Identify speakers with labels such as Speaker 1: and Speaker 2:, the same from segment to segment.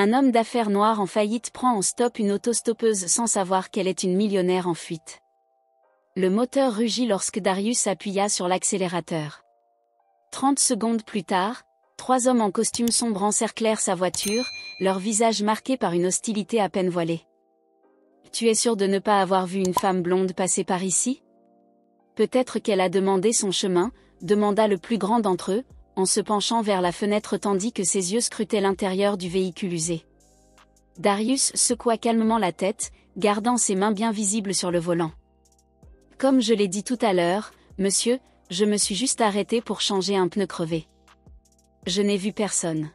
Speaker 1: Un homme d'affaires noir en faillite prend en stop une autostoppeuse sans savoir qu'elle est une millionnaire en fuite. Le moteur rugit lorsque Darius appuya sur l'accélérateur. 30 secondes plus tard, 3 hommes en costume sombre encerclèrent sa voiture, leur visage marqué par une hostilité à peine voilée. « Tu es sûr de ne pas avoir vu une femme blonde passer par ici ? Peut-être qu'elle a demandé son chemin, demanda le plus grand d'entre eux, en se penchant vers la fenêtre tandis que ses yeux scrutaient l'intérieur du véhicule usé. Darius secoua calmement la tête, gardant ses mains bien visibles sur le volant. « Comme je l'ai dit tout à l'heure, monsieur, je me suis juste arrêté pour changer un pneu crevé. Je n'ai vu personne. »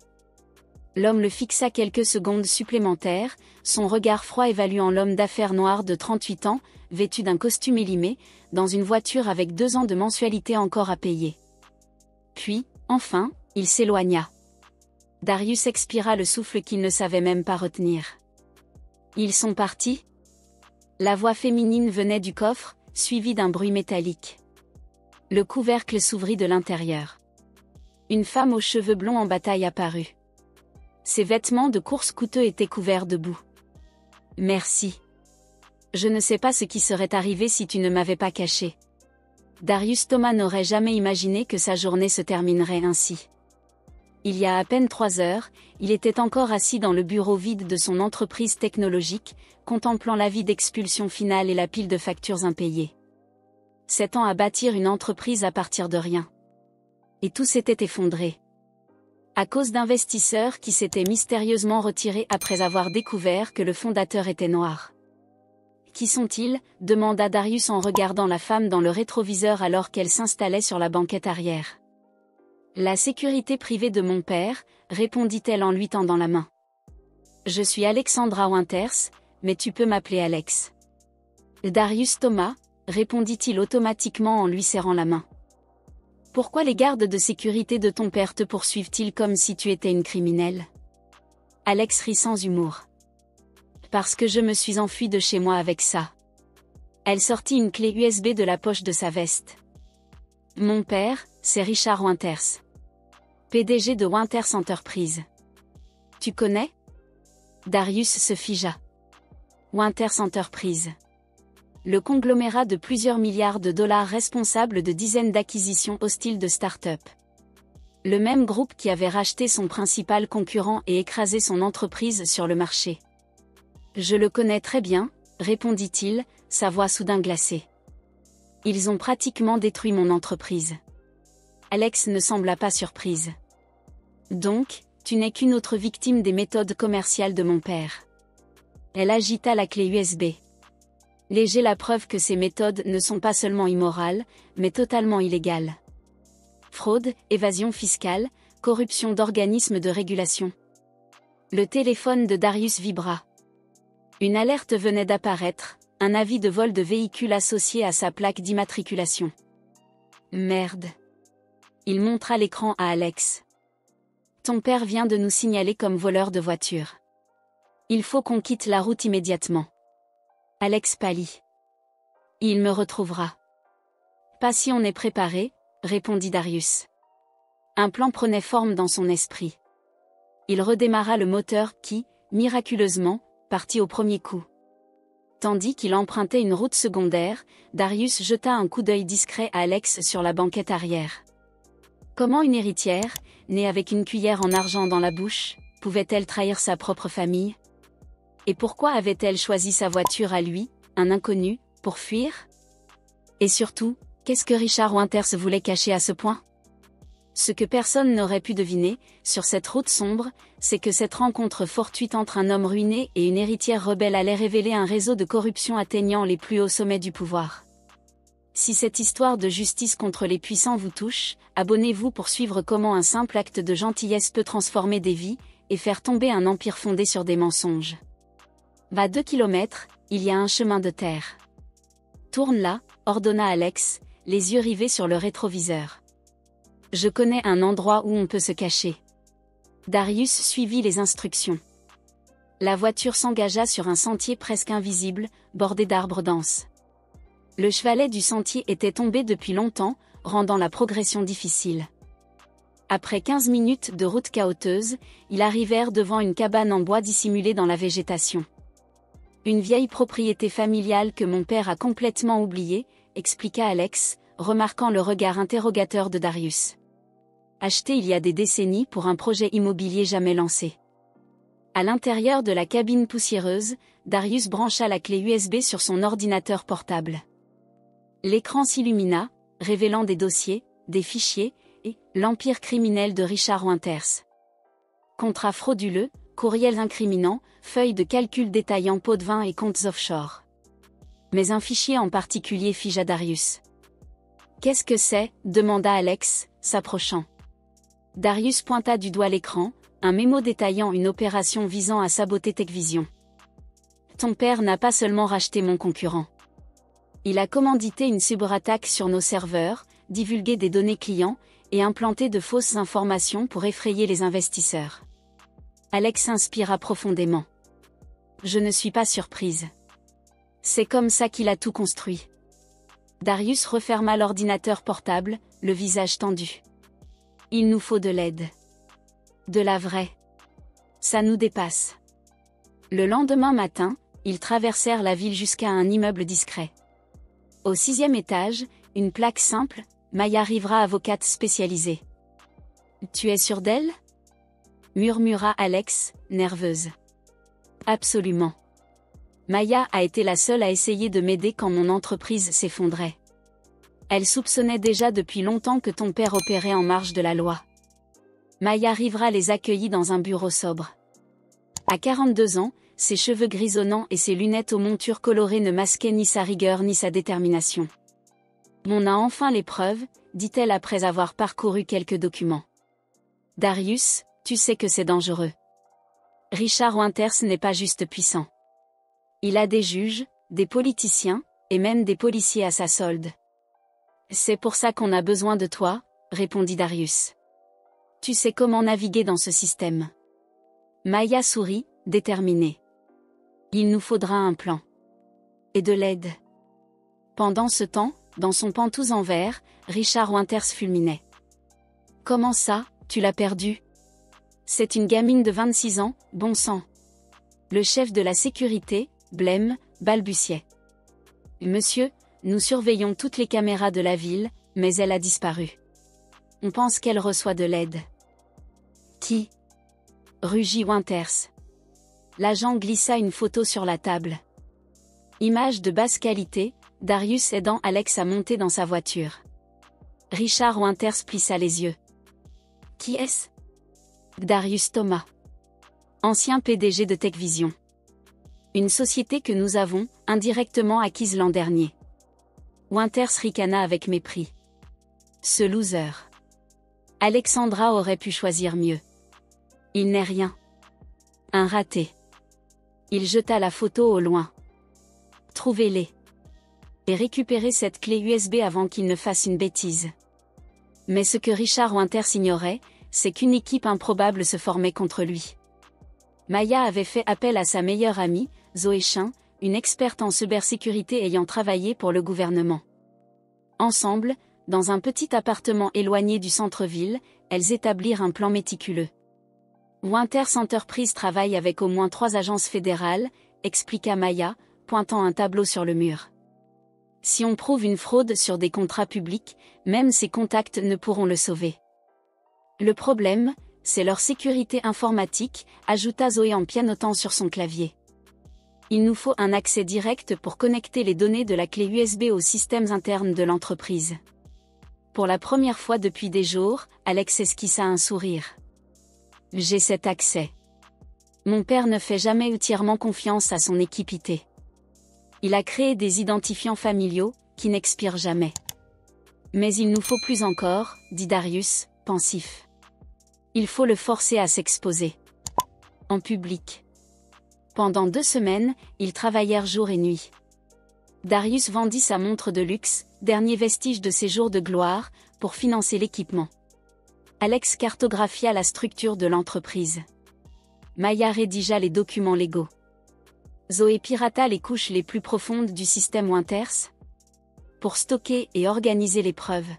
Speaker 1: L'homme le fixa quelques secondes supplémentaires, son regard froid évaluant l'homme d'affaires noir de 38 ans, vêtu d'un costume élimé, dans une voiture avec 2 ans de mensualité encore à payer. Puis, enfin, il s'éloigna. Darius expira le souffle qu'il ne savait même pas retenir. « Ils sont partis ?» La voix féminine venait du coffre, suivie d'un bruit métallique. Le couvercle s'ouvrit de l'intérieur. Une femme aux cheveux blonds en bataille apparut. Ses vêtements de course coûteux étaient couverts de boue. « Merci. Je ne sais pas ce qui serait arrivé si tu ne m'avais pas caché. » Darius Thomas n'aurait jamais imaginé que sa journée se terminerait ainsi. Il y a à peine 3 heures, il était encore assis dans le bureau vide de son entreprise technologique, contemplant l'avis d'expulsion finale et la pile de factures impayées. 7 ans à bâtir une entreprise à partir de rien. Et tout s'était effondré. À cause d'investisseurs qui s'étaient mystérieusement retirés après avoir découvert que le fondateur était noir. « Qui sont-ils » demanda Darius en regardant la femme dans le rétroviseur alors qu'elle s'installait sur la banquette arrière. « La sécurité privée de mon père » répondit-elle en lui tendant la main. « Je suis Alexandra Winters, mais tu peux m'appeler Alex. » Darius Thomas, répondit-il automatiquement en lui serrant la main. « Pourquoi les gardes de sécurité de ton père te poursuivent-ils comme si tu étais une criminelle ?» Alex rit sans humour. « Parce que je me suis enfuie de chez moi avec ça. » Elle sortit une clé USB de la poche de sa veste. « Mon père, c'est Richard Winters. PDG de Winters Enterprises. Tu connais ?» Darius se figea. Winters Enterprises. Le conglomérat de plusieurs milliards de dollars responsable de dizaines d'acquisitions hostiles de start-up. Le même groupe qui avait racheté son principal concurrent et écrasé son entreprise sur le marché. « Je le connais très bien », répondit-il, sa voix soudain glacée. « Ils ont pratiquement détruit mon entreprise. » Alex ne sembla pas surprise. « Donc, tu n'es qu'une autre victime des méthodes commerciales de mon père. » Elle agita la clé USB. J'ai la preuve que ces méthodes ne sont pas seulement immorales, mais totalement illégales. Fraude, évasion fiscale, corruption d'organismes de régulation. Le téléphone de Darius vibra. Une alerte venait d'apparaître, un avis de vol de véhicule associé à sa plaque d'immatriculation. Merde. Il montra l'écran à Alex. Ton père vient de nous signaler comme voleur de voiture. Il faut qu'on quitte la route immédiatement. Alex pâlit. Il me retrouvera. Pas si on est préparé, répondit Darius. Un plan prenait forme dans son esprit. Il redémarra le moteur qui, miraculeusement, partit au premier coup. Tandis qu'il empruntait une route secondaire, Darius jeta un coup d'œil discret à Alex sur la banquette arrière. Comment une héritière, née avec une cuillère en argent dans la bouche, pouvait-elle trahir sa propre famille ? Et pourquoi avait-elle choisi sa voiture à lui, un inconnu, pour fuir ? Et surtout, qu'est-ce que Richard Winters voulait cacher à ce point ? Ce que personne n'aurait pu deviner, sur cette route sombre, c'est que cette rencontre fortuite entre un homme ruiné et une héritière rebelle allait révéler un réseau de corruption atteignant les plus hauts sommets du pouvoir. Si cette histoire de justice contre les puissants vous touche, abonnez-vous pour suivre comment un simple acte de gentillesse peut transformer des vies, et faire tomber un empire fondé sur des mensonges. À 2 kilomètres, il y a un chemin de terre. Tourne là, ordonna Alex, les yeux rivés sur le rétroviseur. Je connais un endroit où on peut se cacher. Darius suivit les instructions. La voiture s'engagea sur un sentier presque invisible, bordé d'arbres denses. Le chevalet du sentier était tombé depuis longtemps, rendant la progression difficile. Après 15 minutes de route chaoteuse, ils arrivèrent devant une cabane en bois dissimulée dans la végétation. Une vieille propriété familiale que mon père a complètement oubliée, expliqua Alex, remarquant le regard interrogateur de Darius. Acheté il y a des décennies pour un projet immobilier jamais lancé. À l'intérieur de la cabine poussiéreuse, Darius brancha la clé USB sur son ordinateur portable. L'écran s'illumina, révélant des dossiers, des fichiers, et l'empire criminel de Richard Winters. Contrats frauduleux, courriels incriminants, feuilles de calcul détaillant pots de vin et comptes offshore. Mais un fichier en particulier figea Darius. « Qu'est-ce que c'est » demanda Alex, s'approchant. Darius pointa du doigt l'écran, un mémo détaillant une opération visant à saboter Techvision. « Ton père n'a pas seulement racheté mon concurrent. Il a commandité une cyberattaque sur nos serveurs, divulgué des données clients, et implanté de fausses informations pour effrayer les investisseurs. » Alex inspira profondément. « Je ne suis pas surprise. C'est comme ça qu'il a tout construit. » Darius referma l'ordinateur portable, le visage tendu. « Il nous faut de l'aide. De la vraie. Ça nous dépasse. » Le lendemain matin, ils traversèrent la ville jusqu'à un immeuble discret. Au 6e étage, une plaque simple, Maya Rivera, avocate spécialisée. « Tu es sûre d'elle » murmura Alex, nerveuse. « Absolument. Maya a été la seule à essayer de m'aider quand mon entreprise s'effondrait. Elle soupçonnait déjà depuis longtemps que ton père opérait en marge de la loi. » Maya Rivera les accueillit dans un bureau sobre. À 42 ans, ses cheveux grisonnants et ses lunettes aux montures colorées ne masquaient ni sa rigueur ni sa détermination. « On a enfin les preuves, » dit-elle après avoir parcouru quelques documents. « Darius, tu sais que c'est dangereux. Richard Winters n'est pas juste puissant. Il a des juges, des politiciens, et même des policiers à sa solde. »« C'est pour ça qu'on a besoin de toi, » répondit Darius. « Tu sais comment naviguer dans ce système. » Maya sourit, déterminée. « Il nous faudra un plan. Et de l'aide. » Pendant ce temps, dans son pantouse en verre, Richard Winters fulminait. « Comment ça, tu l'as perdu ? C'est une gamine de 26 ans, bon sang. » Le chef de la sécurité, blême, balbutiait. « Monsieur, nous surveillons toutes les caméras de la ville, mais elle a disparu. On pense qu'elle reçoit de l'aide. » « Qui ?» rugit Winters. L'agent glissa une photo sur la table. Image de basse qualité, Darius aidant Alex à monter dans sa voiture. Richard Winters plissa les yeux. « Qui est-ce » Darius Thomas. Ancien PDG de Techvision. Une société que nous avons, indirectement acquise l'an dernier. Winters ricana avec mépris. Ce loser. Alexandra aurait pu choisir mieux. Il n'est rien. Un raté. Il jeta la photo au loin. Trouvez-les. Et récupérez cette clé USB avant qu'il ne fasse une bêtise. Mais ce que Richard Winters ignorait, c'est qu'une équipe improbable se formait contre lui. Maya avait fait appel à sa meilleure amie, Zoé Chin, une experte en cybersécurité ayant travaillé pour le gouvernement. Ensemble, dans un petit appartement éloigné du centre-ville, elles établirent un plan méticuleux. Winters Enterprise travaille avec au moins 3 agences fédérales, expliqua Maya, pointant un tableau sur le mur. Si on prouve une fraude sur des contrats publics, même ses contacts ne pourront le sauver. Le problème, c'est leur sécurité informatique, ajouta Zoé en pianotant sur son clavier. Il nous faut un accès direct pour connecter les données de la clé USB aux systèmes internes de l'entreprise. Pour la première fois depuis des jours, Alex esquissa un sourire. J'ai cet accès. Mon père ne fait jamais entièrement confiance à son équipe IT. Il a créé des identifiants familiaux, qui n'expirent jamais. Mais il nous faut plus encore, dit Darius, pensif. Il faut le forcer à s'exposer. En public. Pendant 2 semaines, ils travaillèrent jour et nuit. Darius vendit sa montre de luxe, dernier vestige de ses jours de gloire, pour financer l'équipement. Alex cartographia la structure de l'entreprise. Maya rédigea les documents légaux. Zoé pirata les couches les plus profondes du système Winters pour stocker et organiser les preuves.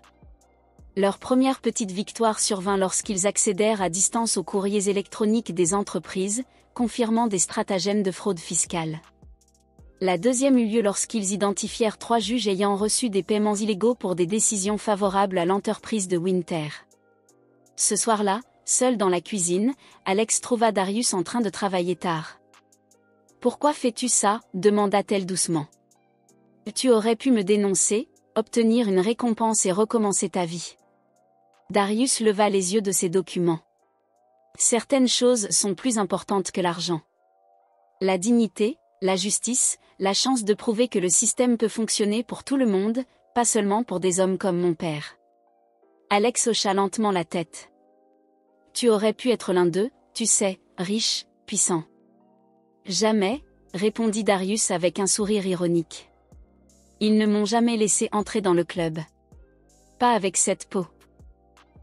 Speaker 1: Leur première petite victoire survint lorsqu'ils accédèrent à distance aux courriers électroniques des entreprises, confirmant des stratagèmes de fraude fiscale. La deuxième eut lieu lorsqu'ils identifièrent 3 juges ayant reçu des paiements illégaux pour des décisions favorables à l'entreprise de Winter. Ce soir-là, seul dans la cuisine, Alex trouva Darius en train de travailler tard. « Pourquoi fais-tu ça » demanda-t-elle doucement. « Tu aurais pu me dénoncer, obtenir une récompense et recommencer ta vie. » Darius leva les yeux de ses documents. « Certaines choses sont plus importantes que l'argent. La dignité, la justice, la chance de prouver que le système peut fonctionner pour tout le monde, pas seulement pour des hommes comme mon père. » Alex hocha lentement la tête. « Tu aurais pu être l'un d'eux, tu sais, riche, puissant. » « Jamais, » répondit Darius avec un sourire ironique. « Ils ne m'ont jamais laissé entrer dans le club. Pas avec cette peau. »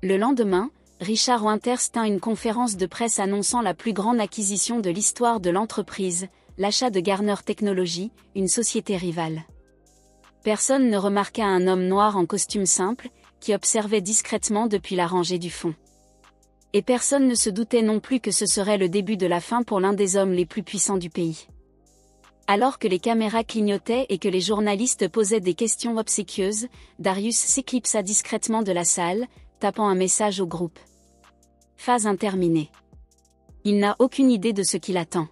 Speaker 1: Le lendemain, Richard Winters tint une conférence de presse annonçant la plus grande acquisition de l'histoire de l'entreprise, l'achat de Garner Technology, une société rivale. Personne ne remarqua un homme noir en costume simple, qui observait discrètement depuis la rangée du fond. Et personne ne se doutait non plus que ce serait le début de la fin pour l'un des hommes les plus puissants du pays. Alors que les caméras clignotaient et que les journalistes posaient des questions obséquieuses, Darius s'éclipsa discrètement de la salle, tapant un message au groupe. Phase interminée. Il n'a aucune idée de ce qui l'attend.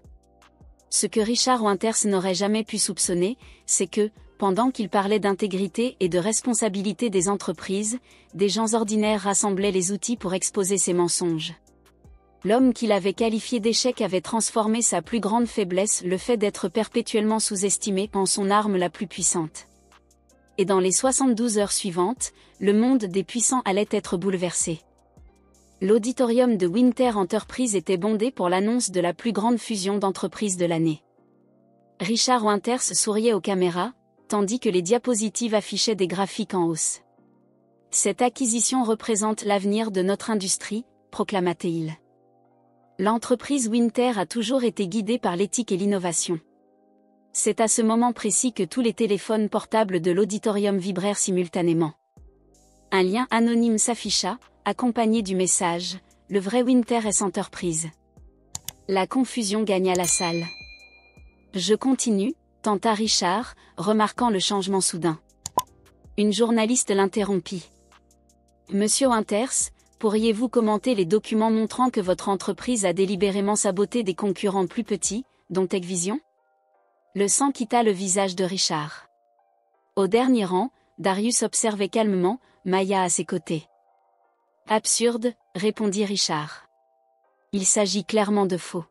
Speaker 1: Ce que Richard Winters n'aurait jamais pu soupçonner, c'est que, pendant qu'il parlait d'intégrité et de responsabilité des entreprises, des gens ordinaires rassemblaient les outils pour exposer ses mensonges. L'homme qu'il avait qualifié d'échec avait transformé sa plus grande faiblesse, le fait d'être perpétuellement sous-estimé, en son arme la plus puissante. Et dans les 72 heures suivantes, le monde des puissants allait être bouleversé. L'auditorium de Winter Enterprises était bondé pour l'annonce de la plus grande fusion d'entreprises de l'année. Richard Winters souriait aux caméras, tandis que les diapositives affichaient des graphiques en hausse. « Cette acquisition représente l'avenir de notre industrie », proclama-t-il. L'entreprise Winter a toujours été guidée par l'éthique et l'innovation. C'est à ce moment précis que tous les téléphones portables de l'auditorium vibrèrent simultanément. Un lien anonyme s'afficha, accompagné du message « Le vrai Winter est Enterprise ». La confusion gagna la salle. « Je continue », tenta Richard, remarquant le changement soudain. Une journaliste l'interrompit. « Monsieur Winters, pourriez-vous commenter les documents montrant que votre entreprise a délibérément saboté des concurrents plus petits, dont Techvision ?» Le sang quitta le visage de Richard. Au dernier rang, Darius observait calmement, Maya à ses côtés. « Absurde, » répondit Richard. « Il s'agit clairement de faux. »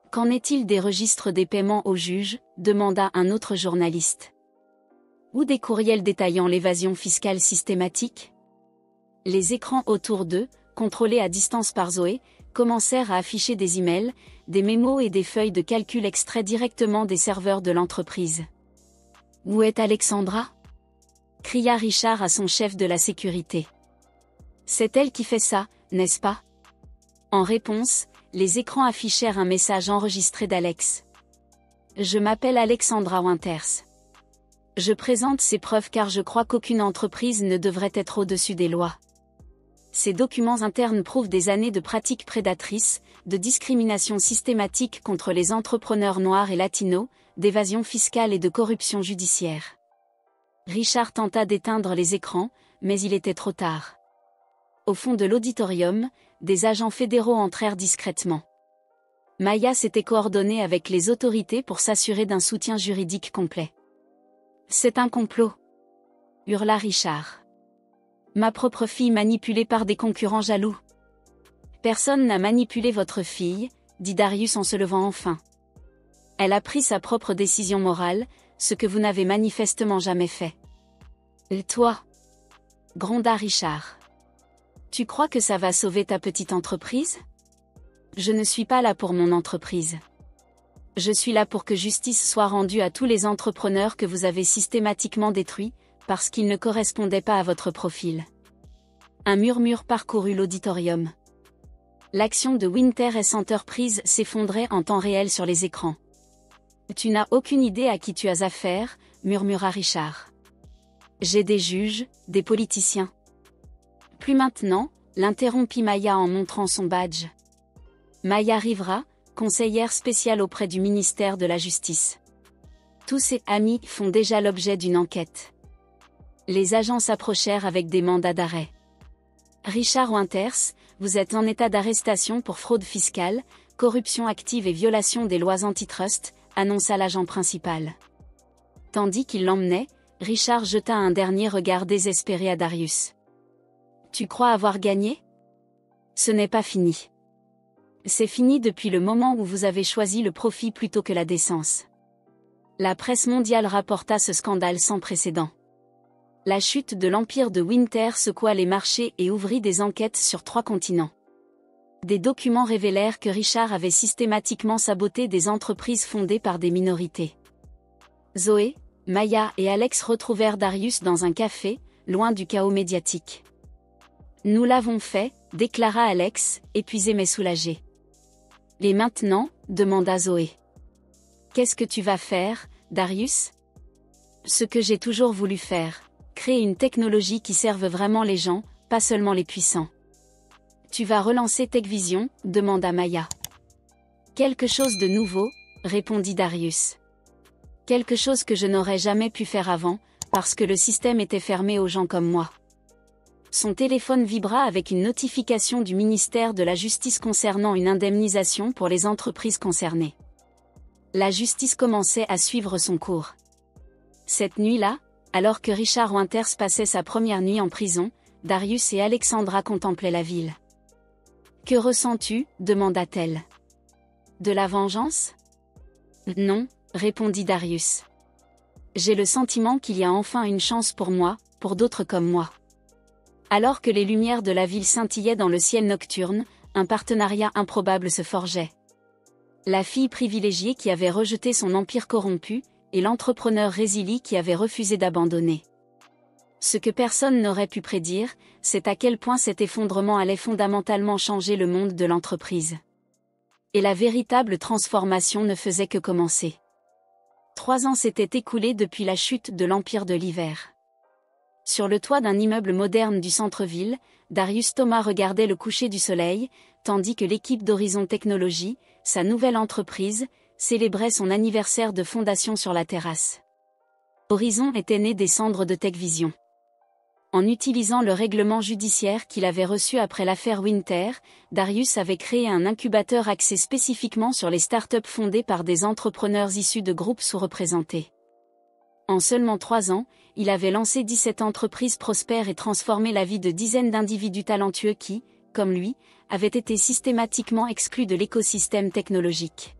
Speaker 1: « Qu'en est-il des registres des paiements au juge ?» demanda un autre journaliste. « Ou des courriels détaillant l'évasion fiscale systématique ?» Les écrans autour d'eux, contrôlés à distance par Zoé, commencèrent à afficher des emails, des mémos et des feuilles de calcul extraits directement des serveurs de l'entreprise. « Où est Alexandra ?» cria Richard à son chef de la sécurité. « C'est elle qui fait ça, n'est-ce pas ?» En réponse, les écrans affichèrent un message enregistré d'Alex. « Je m'appelle Alexandra Winters. Je présente ces preuves car je crois qu'aucune entreprise ne devrait être au-dessus des lois. Ces documents internes prouvent des années de pratiques prédatrices, de discrimination systématique contre les entrepreneurs noirs et latinos, d'évasion fiscale et de corruption judiciaire. » Richard tenta d'éteindre les écrans, mais il était trop tard. Au fond de l'auditorium, des agents fédéraux entrèrent discrètement. Maya s'était coordonnée avec les autorités pour s'assurer d'un soutien juridique complet. « C'est un complot !» hurla Richard. « Ma propre fille manipulée par des concurrents jaloux. »« Personne n'a manipulé votre fille, » dit Darius en se levant enfin. « Elle a pris sa propre décision morale, ce que vous n'avez manifestement jamais fait. »« Et toi ?» gronda Richard. Tu crois que ça va sauver ta petite entreprise ? Je ne suis pas là pour mon entreprise. Je suis là pour que justice soit rendue à tous les entrepreneurs que vous avez systématiquement détruits, parce qu'ils ne correspondaient pas à votre profil. Un murmure parcourut l'auditorium. L'action de Winter Enterprises s'effondrait en temps réel sur les écrans. Tu n'as aucune idée à qui tu as affaire, murmura Richard. J'ai des juges, des politiciens. Plus maintenant, l'interrompit Maya en montrant son badge. Maya Rivera, conseillère spéciale auprès du ministère de la Justice. Tous ses amis font déjà l'objet d'une enquête. Les agents s'approchèrent avec des mandats d'arrêt. Richard Winters, vous êtes en état d'arrestation pour fraude fiscale, corruption active et violation des lois antitrust, annonça l'agent principal. Tandis qu'il l'emmenait, Richard jeta un dernier regard désespéré à Darius. Tu crois avoir gagné? Ce n'est pas fini. C'est fini depuis le moment où vous avez choisi le profit plutôt que la décence. La presse mondiale rapporta ce scandale sans précédent. La chute de l'empire de Winter secoua les marchés et ouvrit des enquêtes sur 3 continents. Des documents révélèrent que Richard avait systématiquement saboté des entreprises fondées par des minorités. Zoé, Maya et Alex retrouvèrent Darius dans un café, loin du chaos médiatique. Nous l'avons fait, déclara Alex, épuisé mais soulagé. Et maintenant, demanda Zoé. Qu'est-ce que tu vas faire, Darius? Ce que j'ai toujours voulu faire, créer une technologie qui serve vraiment les gens, pas seulement les puissants. Tu vas relancer TechVision, demanda Maya. Quelque chose de nouveau, répondit Darius. Quelque chose que je n'aurais jamais pu faire avant, parce que le système était fermé aux gens comme moi. Son téléphone vibra avec une notification du ministère de la Justice concernant une indemnisation pour les entreprises concernées. La justice commençait à suivre son cours. Cette nuit-là, alors que Richard Winters passait sa première nuit en prison, Darius et Alexandra contemplaient la ville. « Que ressens-tu » demanda-t-elle. « De la vengeance ?»« Non », répondit Darius. « J'ai le sentiment qu'il y a enfin une chance pour moi, pour d'autres comme moi. » Alors que les lumières de la ville scintillaient dans le ciel nocturne, un partenariat improbable se forgeait. La fille privilégiée qui avait rejeté son empire corrompu, et l'entrepreneur résili qui avait refusé d'abandonner. Ce que personne n'aurait pu prédire, c'est à quel point cet effondrement allait fondamentalement changer le monde de l'entreprise. Et la véritable transformation ne faisait que commencer. 3 ans s'étaient écoulés depuis la chute de l'Empire de l'Hiver. Sur le toit d'un immeuble moderne du centre-ville, Darius Thomas regardait le coucher du soleil, tandis que l'équipe d'Horizon Technologies, sa nouvelle entreprise, célébrait son anniversaire de fondation sur la terrasse. Horizon était né des cendres de TechVision. En utilisant le règlement judiciaire qu'il avait reçu après l'affaire Winter, Darius avait créé un incubateur axé spécifiquement sur les startups fondées par des entrepreneurs issus de groupes sous-représentés. En seulement 3 ans, il avait lancé 17 entreprises prospères et transformé la vie de dizaines d'individus talentueux qui, comme lui, avaient été systématiquement exclus de l'écosystème technologique.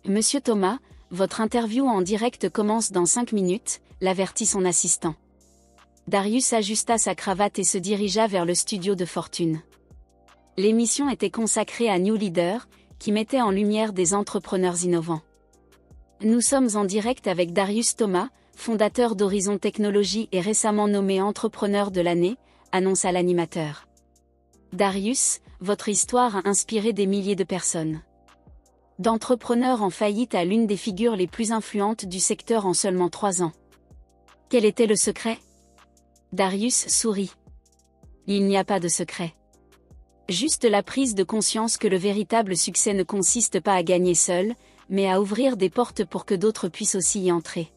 Speaker 1: Monsieur Thomas, votre interview en direct commence dans 5 minutes, l'avertit son assistant. Darius ajusta sa cravate et se dirigea vers le studio de fortune. L'émission était consacrée à New Leader, qui mettait en lumière des entrepreneurs innovants. Nous sommes en direct avec Darius Thomas, fondateur d'Horizon Technologies et récemment nommé entrepreneur de l'année, annonça l'animateur. Darius, votre histoire a inspiré des milliers de personnes. D'entrepreneurs en faillite à l'une des figures les plus influentes du secteur en seulement 3 ans. Quel était le secret? Darius sourit. Il n'y a pas de secret. Juste la prise de conscience que le véritable succès ne consiste pas à gagner seul, mais à ouvrir des portes pour que d'autres puissent aussi y entrer.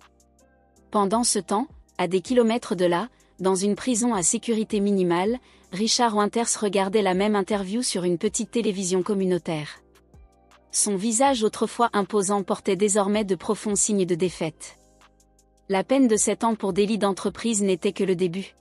Speaker 1: Pendant ce temps, à des kilomètres de là, dans une prison à sécurité minimale, Richard Winters regardait la même interview sur une petite télévision communautaire. Son visage autrefois imposant portait désormais de profonds signes de défaite. La peine de 7 ans pour délit d'entreprise n'était que le début.